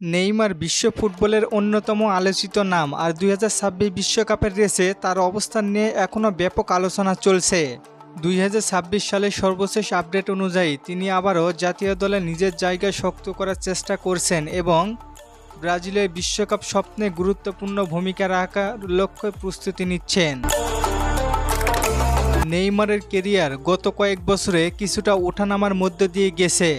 Neymar বিশ্ব ফুটবলের অন্যতম আলোচিত নাম, আর 2026 বিশ্বকাপের রেসে তার অবস্থান নিয়ে এখনও ব্যাপক আলোচনা চলছে। 2026 সালের সর্বশেষ আপডেট অনুযায়ী তিনি আবারও জাতীয় দলে নিজের জায়গা শক্ত করার চেষ্টা করছেন এবং ব্রাজিলের বিশ্বকাপ স্বপ্নে গুরুত্বপূর্ণ ভূমিকা রাখার লক্ষ্যে প্রস্তুতি নিচ্ছেন। নেইমারের কেরিয়ার গত কয়েক বছরে কিছুটা ওঠানামার মধ্য দিয়ে গেছে।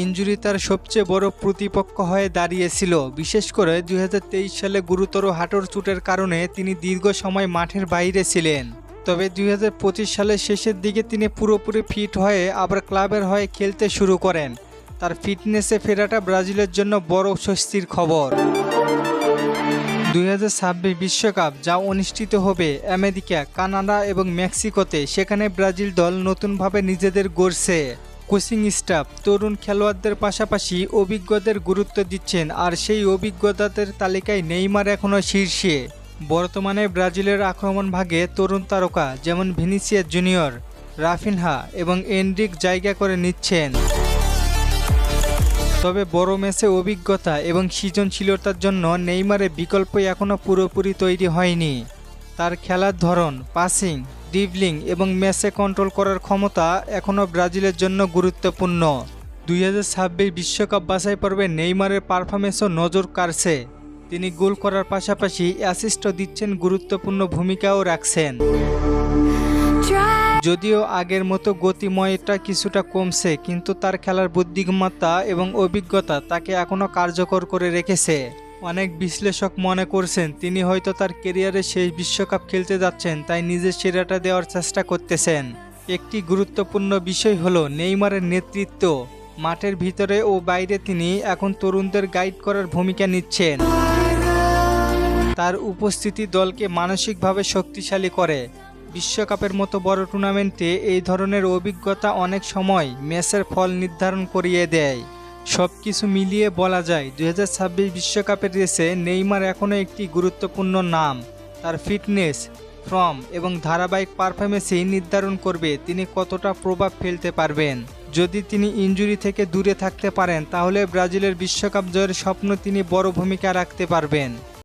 ইনজুরি তার সবচেয়ে বড় প্রতিপক্ষ হয়ে দাঁড়িয়েছিল, বিশেষ করে 2023 সালে গুরুতর হাঁটুর চোটের কারণে তিনি দীর্ঘ সময় মাঠের বাইরে ছিলেন। তবে 2025 সালের শেষের দিকে তিনি পুরোপুরি ফিট হয়ে আবার ক্লাবের হয়ে খেলতে শুরু করেন। তার ফিটনেসে ফেরাটা ব্রাজিলের জন্য বড় স্বস্তির খবর। 2026 বিশ্বকাপ যা অনুষ্ঠিত হবে আমেরিকা, কানাডা এবং মেক্সিকোতে, সেখানে ব্রাজিল দল নতুনভাবে নিজেদের গড়ছে। কোচিং স্টাফ তরুণ খেলোয়াড়দের পাশাপাশি অভিজ্ঞদের গুরুত্ব দিচ্ছেন, আর সেই অভিজ্ঞতাদের তালিকায় নেইমার এখনও শীর্ষে। বর্তমানে ব্রাজিলের আক্রমণ ভাগে তরুণ তারকা যেমন ভিনিসিয়াস জুনিয়র, রাফিনহা এবং এনরিক জায়গা করে নিচ্ছেন। তবে বড় ম্যাচে অভিজ্ঞতা এবং সৃজনশীলতার জন্য নেইমারের বিকল্প এখনও পুরোপুরি তৈরি হয়নি। তার খেলার ধরন, পাসিং, ড্রিবলিং এবং ম্যাচে কন্ট্রোল করার ক্ষমতা এখনও ব্রাজিলের জন্য গুরুত্বপূর্ণ। 2026 বিশ্বকাপ বাছাই পর্বে নেইমারের পারফরমেন্সও নজর কাড়ছে। তিনি গোল করার পাশাপাশি অ্যাসিস্টও দিচ্ছেন, গুরুত্বপূর্ণ ভূমিকাও রাখছেন। যদিও আগের মতো গতিময়টা কিছুটা কমছে, কিন্তু তার খেলার বুদ্ধিমত্তা এবং অভিজ্ঞতা তাকে এখনও কার্যকর করে রেখেছে। অনেক বিশ্লেষক মনে করছেন তিনি হয়তো তার ক্যারিয়ারে শেষ বিশ্বকাপ খেলতে যাচ্ছেন, তাই নিজের সেরাটা দেওয়ার চেষ্টা করতেছেন। একটি গুরুত্বপূর্ণ বিষয় হলো নেইমারের নেতৃত্ব। মাঠের ভিতরে ও বাইরে তিনি এখন তরুণদের গাইড করার ভূমিকা নিচ্ছেন। তার উপস্থিতি দলকে মানসিকভাবে শক্তিশালী করে। বিশ্বকাপের মতো বড় টুর্নামেন্টে এই ধরনের অভিজ্ঞতা অনেক সময় ম্যাচের ফল নির্ধারণ করিয়ে দেয়। সব কিছু মিলিয়ে বলা যায় 2026 বিশ্বকাপের রেসে নেইমার এখনও একটি গুরুত্বপূর্ণ নাম। তার ফিটনেস, ফর্ম এবং ধারাবাহিক পারফরমেন্সই নির্ধারণ করবে তিনি কতটা প্রভাব ফেলতে পারবেন। যদি তিনি ইনজুরি থেকে দূরে থাকতে পারেন, তাহলে ব্রাজিলের বিশ্বকাপ জয়ের স্বপ্ন তিনি বড় ভূমিকা রাখতে পারবেন।